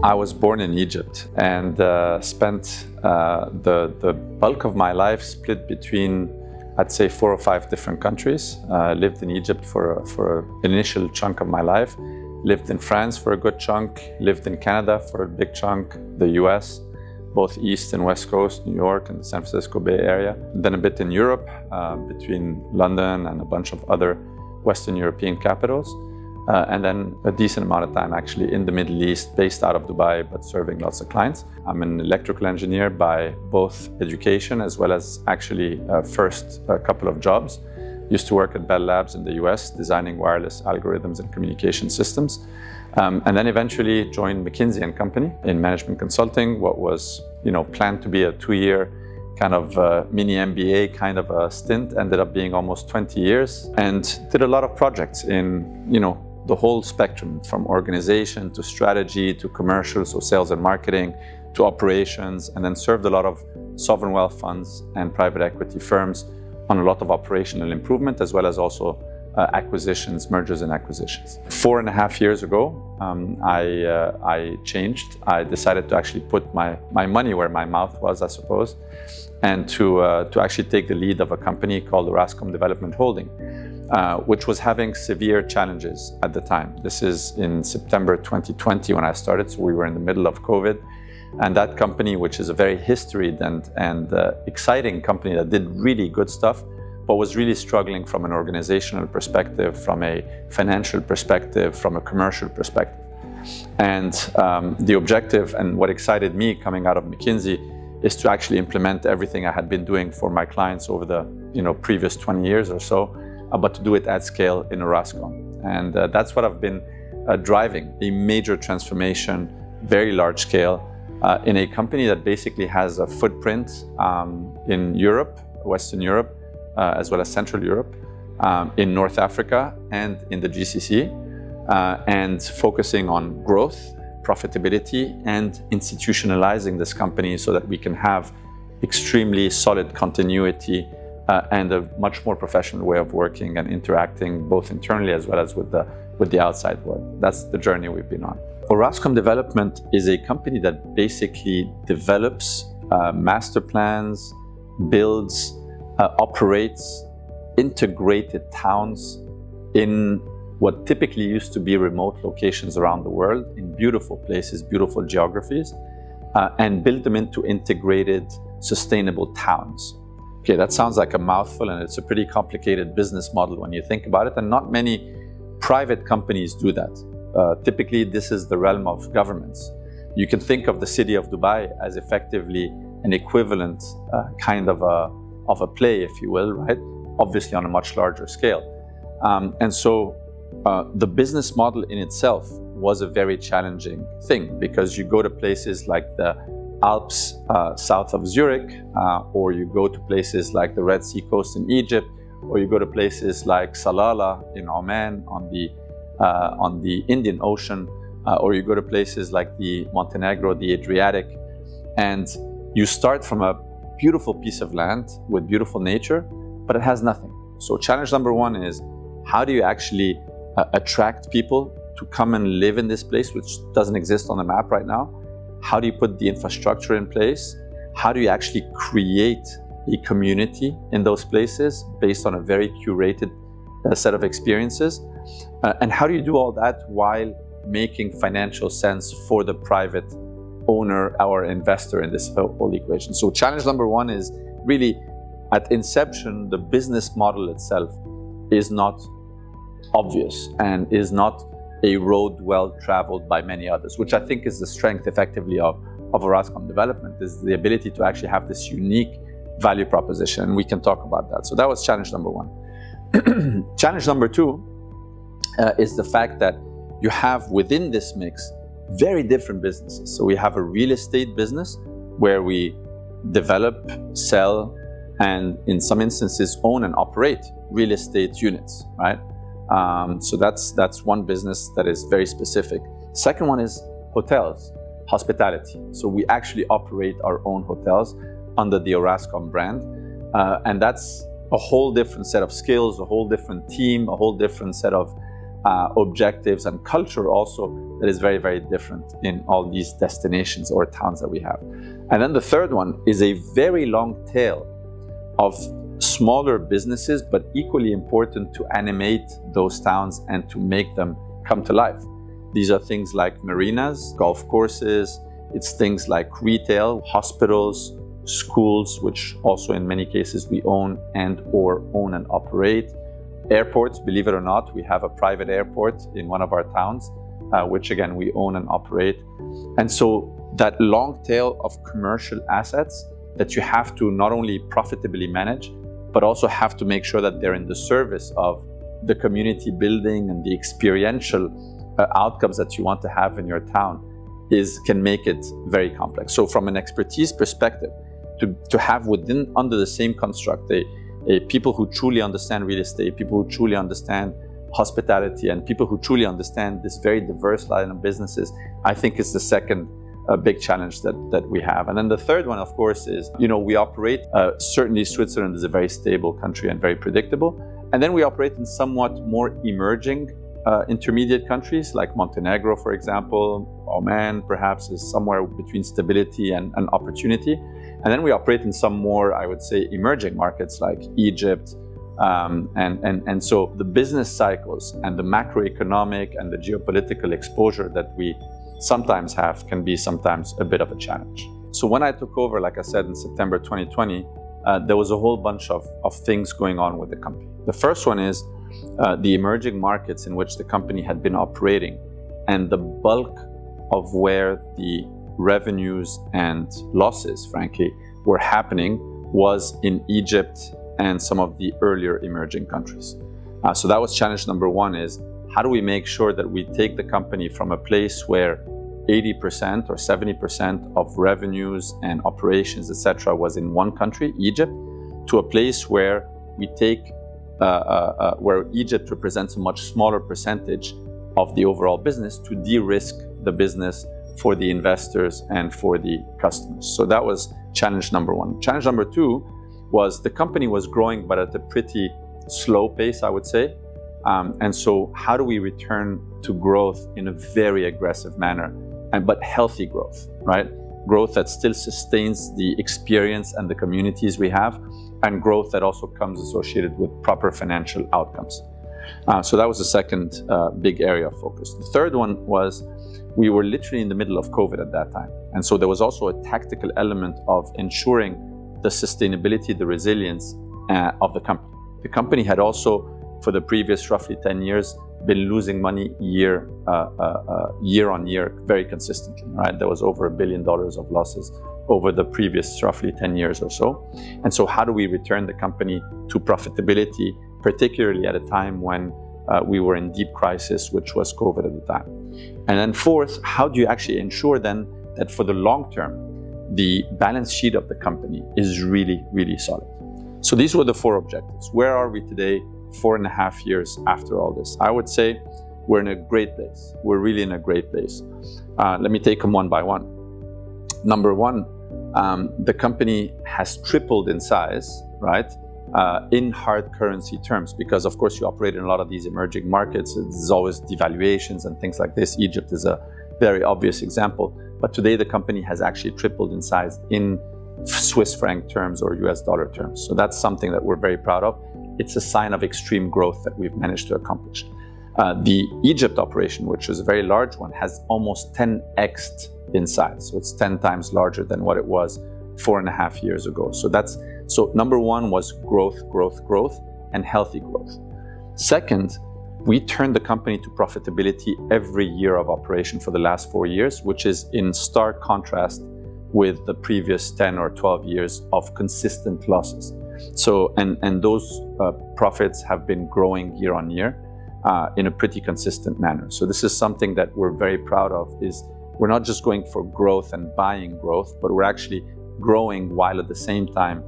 I was born in Egypt and spent the bulk of my life split between, I'd say, 4 or 5 different countries. Lived in Egypt for an initial chunk of my life, lived in France for a good chunk, lived in Canada for a big chunk, the US, both East and West Coast, New York and the San Francisco Bay Area. Then a bit in Europe, between London and a bunch of other Western European capitals. And then a decent amount of time actually in the Middle East, based out of Dubai, but serving lots of clients. I'm an electrical engineer by both education as well as actually first a couple of jobs. Used to work at Bell Labs in the US, designing wireless algorithms and communication systems. And then eventually joined McKinsey & Company in management consulting, what was planned to be a 2-year kind of mini MBA kind of a stint, ended up being almost 20 years, and did a lot of projects in the whole spectrum, from organization to strategy to commercial, so sales and marketing, to operations, and then served a lot of sovereign wealth funds and private equity firms on a lot of operational improvement, as well as also acquisitions, mergers and acquisitions. 4.5 years ago, I changed. I decided to actually put my money where my mouth was, I suppose, and to actually take the lead of a company called Orascom Development Holding, which was having severe challenges at the time. This is in September 2020 when I started, so we were in the middle of COVID. And that company, which is a very historied and exciting company that did really good stuff, but was really struggling from an organizational perspective, from a financial perspective, from a commercial perspective. And the objective and what excited me coming out of McKinsey is to actually implement everything I had been doing for my clients over the previous 20 years or so, but to do it at scale in Orascom. And that's what I've been driving, a major transformation, very large scale, in a company that basically has a footprint in Europe, Western Europe, as well as Central Europe, in North Africa and in the GCC, and focusing on growth, profitability, and institutionalizing this company so that we can have extremely solid continuity and a much more professional way of working and interacting both internally as well as with the outside world. That's the journey we've been on. Orascom Development is a company that basically develops master plans, builds, operates integrated towns in what typically used to be remote locations around the world, in beautiful places, beautiful geographies, and build them into integrated, sustainable towns. Okay, that sounds like a mouthful, and it's a pretty complicated business model when you think about it, and not many private companies do that. Typically, this is the realm of governments. You can think of the city of Dubai as effectively an equivalent kind of a play, if you will, right? Obviously on a much larger scale. And so the business model in itself was a very challenging thing, because you go to places like the Alps south of Zurich, or you go to places like the Red Sea coast in Egypt, or you go to places like Salalah in Oman on the Indian Ocean, or you go to places like the Montenegro, the Adriatic, and you start from a beautiful piece of land with beautiful nature, but it has nothing. So challenge number 1 is, how do you actually attract people to come and live in this place, which doesn't exist on the map right now? How do you put the infrastructure in place? How do you actually create a community in those places based on a very curated set of experiences? And how do you do all that while making financial sense for the private owner or investor in this whole equation? So challenge number 1 is really, at inception, the business model itself is not obvious and is not a road well traveled by many others, which I think is the strength effectively of Orascom Development, is the ability to actually have this unique value proposition, and we can talk about that. So that was challenge number 1. Challenge number 2 is the fact that you have within this mix very different businesses. So we have a real estate business where we develop, sell, and in some instances own and operate real estate units, right? So that's one business that is very specific. Second one is hotels, hospitality. So we actually operate our own hotels under the Orascom brand, and that's a whole different set of skills, a whole different team, a whole different set of objectives and culture also that is very, very different in all these destinations or towns that we have. And then the third one is a very long tail of smaller businesses, but equally important to animate those towns and to make them come to life. These are things like marinas, golf courses, it's things like retail, hospitals, schools, which also in many cases we own and operate. Airports, believe it or not, we have a private airport in one of our towns, which again we own and operate. And so that long tail of commercial assets that you have to not only profitably manage, but also have to make sure that they're in the service of the community building and the experiential outcomes that you want to have in your town can make it very complex. So from an expertise perspective, to have under the same construct people who truly understand real estate, people who truly understand hospitality, and people who truly understand this very diverse line of businesses, I think is the second big challenge that we have. And then the third one, of course, is, we operate, certainly Switzerland is a very stable country and very predictable. And then we operate in somewhat more emerging intermediate countries like Montenegro, for example. Oman perhaps is somewhere between stability and opportunity. And then we operate in some more, I would say, emerging markets like Egypt. And so the business cycles and the macroeconomic and the geopolitical exposure that we sometimes have can be sometimes a bit of a challenge. So when I took over, like I said, in September 2020, there was a whole bunch of things going on with the company. The first one is the emerging markets in which the company had been operating, and the bulk of where the revenues and losses, frankly, were happening was in Egypt and some of the earlier emerging countries. So that was challenge number one, is how do we make sure that we take the company from a place where 80% or 70% of revenues and operations, etc., was in one country, Egypt, to a place where we take where Egypt represents a much smaller percentage of the overall business, to de-risk the business for the investors and for the customers. So that was challenge number one. Challenge number two was the company was growing, but at a pretty slow pace, I would say. And so how do we return to growth in a very aggressive manner, but healthy growth, right? Growth that still sustains the experience and the communities we have, and growth that also comes associated with proper financial outcomes. So that was the second big area of focus. The third one was we were literally in the middle of COVID at that time. And so there was also a tactical element of ensuring the sustainability, the resilience of the company. The company had also, for the previous roughly 10 years, been losing money year on year very consistently, right? There was over $1 billion of losses over the previous roughly 10 years or so. And so how do we return the company to profitability, particularly at a time when we were in deep crisis, which was COVID at the time? And then fourth, how do you actually ensure then that for the long term, the balance sheet of the company is really, really solid? So these were the four objectives. Where are we today, 4.5 years after all this? I would say we're in a great place. We're really in a great place. Let me take them one by one. Number one, the company has tripled in size, right? In hard currency terms, because of course you operate in a lot of these emerging markets. There's always devaluations and things like this. Egypt is a very obvious example. But today the company has actually tripled in size in Swiss franc terms or US dollar terms. So that's something that we're very proud of. It's a sign of extreme growth that we've managed to accomplish. The Egypt operation, which is a very large one, has almost 10x in size. So it's 10 times larger than what it was 4.5 years ago. So number one was growth, and healthy growth. Second, we turned the company to profitability every year of operation for the last 4 years, which is in stark contrast with the previous 10 or 12 years of consistent losses. So, and those profits have been growing year on year in a pretty consistent manner. So this is something that we're very proud of, is we're not just going for growth and buying growth, but we're actually growing while at the same time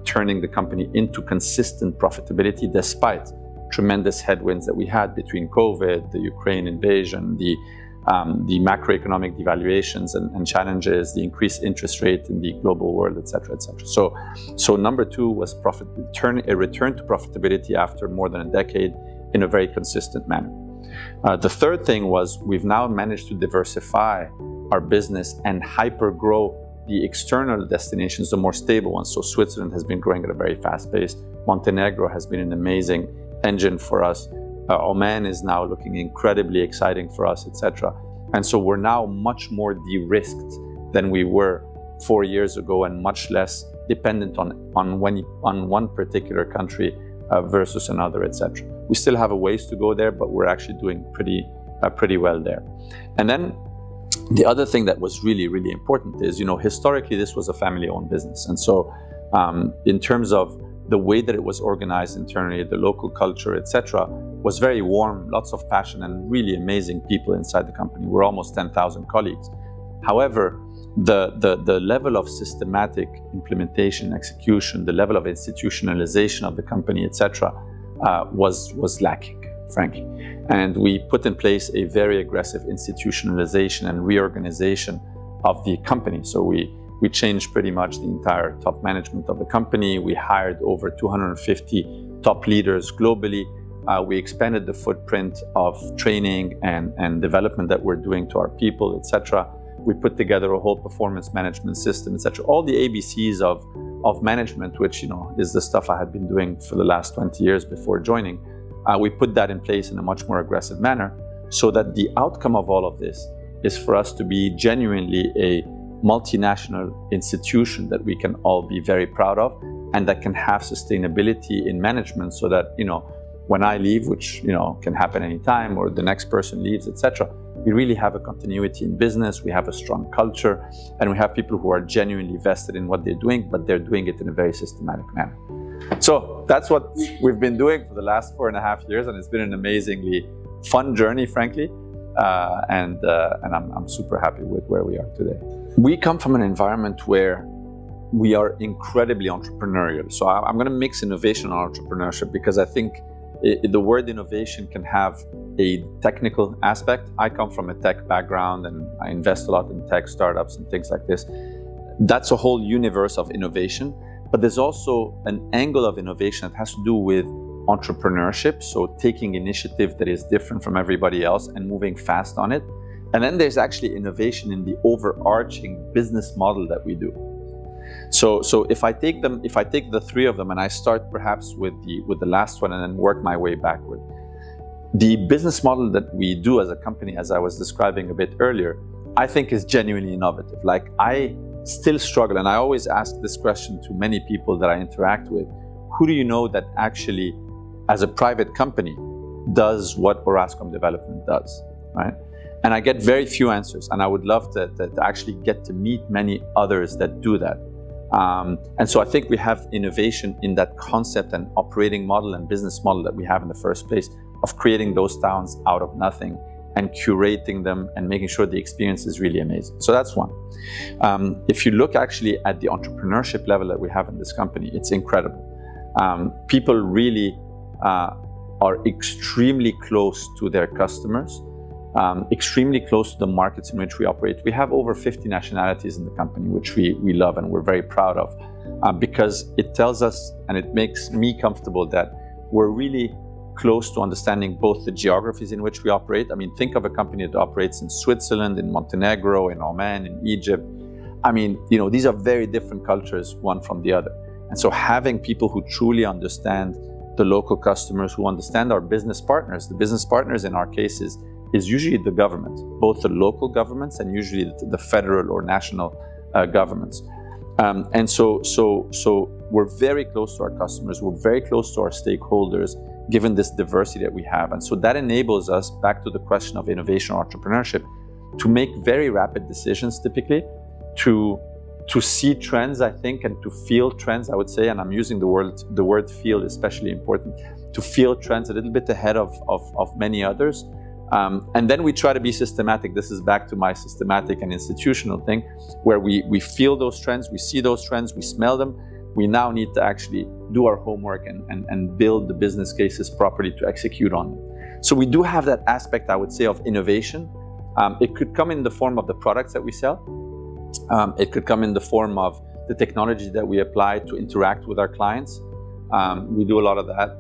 turning the company into consistent profitability despite tremendous headwinds that we had between COVID, the Ukraine invasion, the macroeconomic devaluations and challenges, the increased interest rate in the global world, etc., etc. So number two was a return to profitability after more than a decade in a very consistent manner. The third thing was we've now managed to diversify our business and hyper grow the external destinations, the more stable ones. So Switzerland has been growing at a very fast pace. Montenegro has been an amazing engine for us. Oman is now looking incredibly exciting for us, etc. And so we're now much more de-risked than we were 4 years ago, and much less dependent on one particular country versus another, etc. We still have a ways to go there, but we're actually doing pretty well there. And then the other thing that was really, really important is, historically this was a family-owned business. And so in terms of the way that it was organized internally, the local culture, etc., was very warm, lots of passion, and really amazing people inside the company. We're almost 10,000 colleagues. However, the level of systematic implementation, execution, the level of institutionalization of the company, etc., was lacking, frankly. And we put in place a very aggressive institutionalization and reorganization of the company. So we changed pretty much the entire top management of the company. We hired over 250 top leaders globally. We expanded the footprint of training and development that we're doing to our people, etc. We put together a whole performance management system, etc. All the ABCs of management, which is the stuff I had been doing for the last 20 years before joining. We put that in place in a much more aggressive manner, so that the outcome of all of this is for us to be genuinely a multinational institution that we can all be very proud of, and that can have sustainability in management, so that when I leave, which can happen anytime, or the next person leaves, etc., we really have a continuity in business, we have a strong culture, and we have people who are genuinely vested in what they're doing, but they're doing it in a very systematic manner. So that's what we've been doing for the last 4.5 years, and it's been an amazingly fun journey, frankly, and I'm super happy with where we are today. We come from an environment where we are incredibly entrepreneurial. So I'm going to mix innovation and entrepreneurship, because I think the word innovation can have a technical aspect. I come from a tech background, and I invest a lot in tech startups and things like this. That's a whole universe of innovation. But there's also an angle of innovation that has to do with entrepreneurship, so taking initiative that is different from everybody else and moving fast on it. And then there's actually innovation in the overarching business model that we do. So if I take the three of them, and I start perhaps with the last one and then work my way backward. The business model that we do as a company, as I was describing a bit earlier, I think is genuinely innovative. Like, I still struggle, and I always ask this question to many people that I interact with: who do you know that actually, as a private company, does what Orascom Development does, right? And I get very few answers, and I would love to actually get to meet many others that do that. And so I think we have innovation in that concept and operating model and business model that we have in the first place, of creating those towns out of nothing and curating them and making sure the experience is really amazing. So that's one. If you look actually at the entrepreneurship level that we have in this company, it's incredible. People really are extremely close to their customers, extremely close to the markets in which we operate. We have over 50 nationalities in the company, which we love and we're very proud of, because it tells us, and it makes me comfortable, that we're really close to understanding both the geographies in which we operate. I mean, think of a company that operates in Switzerland, in Montenegro, in Oman, in Egypt. I mean, these are very different cultures, one from the other. And so having people who truly understand the local customers, who understand our business partners, the business partners in our cases is usually the government, both the local governments and usually the federal or national governments. And so we're very close to our customers, we're very close to our stakeholders, given this diversity that we have. And so that enables us, back to the question of innovation or entrepreneurship, to make very rapid decisions typically, to see trends, I think, and to feel trends, I would say, and I'm using the word feel especially important, to feel trends a little bit ahead of many others. And then we try to be systematic. This is back to my systematic and institutional thing, where we feel those trends, we see those trends, we smell them. We now need to actually do our homework and build the business cases properly to execute on them. So we do have that aspect, I would say, of innovation. It could come in the form of the products that we sell. It could come in the form of the technology that we apply to interact with our clients. We do a lot of that.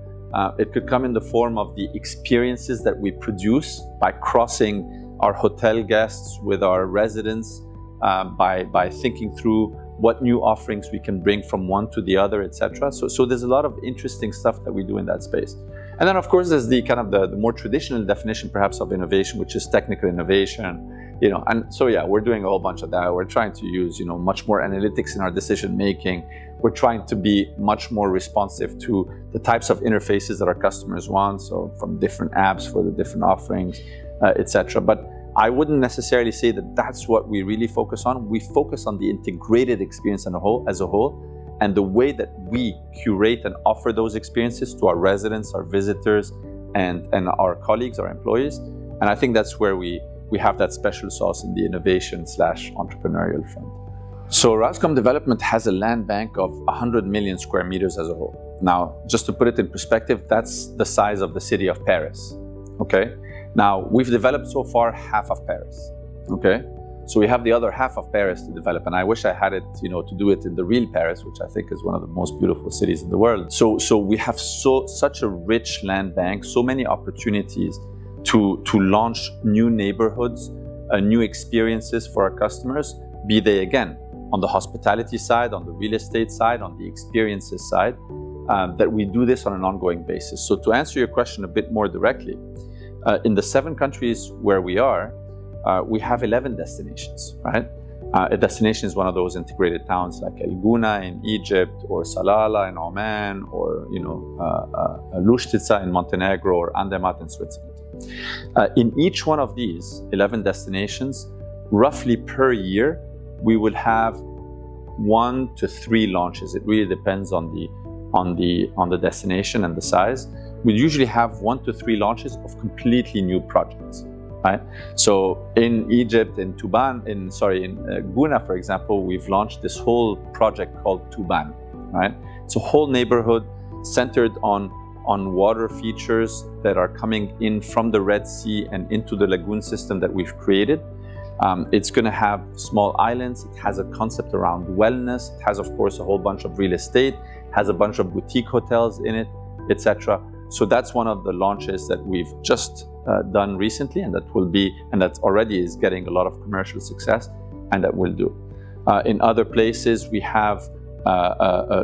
It could come in the form of the experiences that we produce by crossing our hotel guests with our residents, by thinking through what new offerings we can bring from one to the other, etc. So there's a lot of interesting stuff that we do in that space. And then, of course, there's the kind of the more traditional definition, perhaps, of innovation, which is technical innovation. And so yeah, we're doing a whole bunch of that. We're trying to use, much more analytics in our decision making. We're trying to be much more responsive to the types of interfaces that our customers want. So from different apps for the different offerings, etc. But I wouldn't necessarily say that that's what we really focus on. We focus on the integrated experience as a whole, and the way that we curate and offer those experiences to our residents, our visitors, and our colleagues, our employees. And I think that's where we have that special sauce in the innovation/entrepreneurial front. So Orascom Development has a land bank of 100 million square meters as a whole. Now, just to put it in perspective, that's the size of the city of Paris, okay? Now, we've developed so far half of Paris, okay? So we have the other half of Paris to develop, and I wish I had it, to do it in the real Paris, which I think is one of the most beautiful cities in the world. So we have such a rich land bank, so many opportunities to launch new neighborhoods, new experiences for our customers, be they, again, on the hospitality side, on the real estate side, on the experiences side, that we do this on an ongoing basis. So to answer your question a bit more directly, in the 7 countries where we are, we have 11 destinations, right? A destination is one of those integrated towns like El Gouna in Egypt, or Salalah in Oman, or Lushtica in Montenegro, or Andermatt in Switzerland. In each one of these 11 destinations, roughly per year, we will have 1 to 3 launches. It really depends on the destination and the size. We usually have 1 to 3 launches of completely new projects, right? So in Egypt, in Gouna, for example, we've launched this whole project called Tuban, right? It's a whole neighborhood centered on water features that are coming in from the Red Sea and into the lagoon system that we've created. It's going to have small islands. It has a concept around wellness. It has, of course, a whole bunch of real estate, has a bunch of boutique hotels in it, etc. So that's one of the launches that we've just done recently, and that already is getting a lot of commercial success, and that we'll do. In other places, we have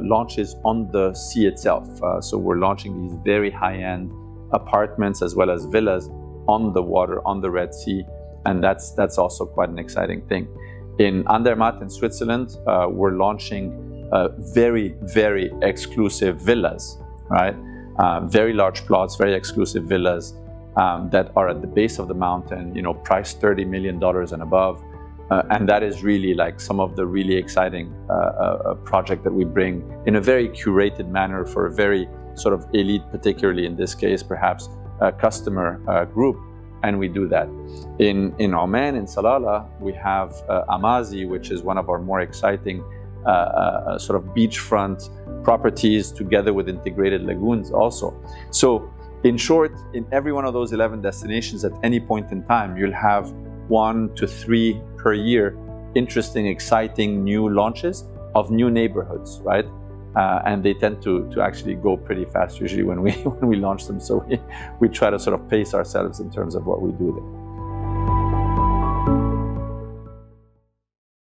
launches on the sea itself. So we're launching these very high-end apartments as well as villas on the water, on the Red Sea, and that's also quite an exciting thing. In Andermatt in Switzerland, we're launching very, very exclusive villas, right? Very large plots, very exclusive villas that are at the base of the mountain, priced $30 million and above. And that is really like some of the really exciting project that we bring in a very curated manner for a very sort of elite, particularly in this case, perhaps customer group. And we do that. In Oman, in Salalah, we have Amazi, which is one of our more exciting sort of beachfront properties, together with integrated lagoons also. So in short, in every one of those 11 destinations at any point in time, you'll have 1 to 3 per year interesting, exciting new launches of new neighborhoods, right? And they tend to actually go pretty fast usually when we launch them. So we try to sort of pace ourselves in terms of what we do there.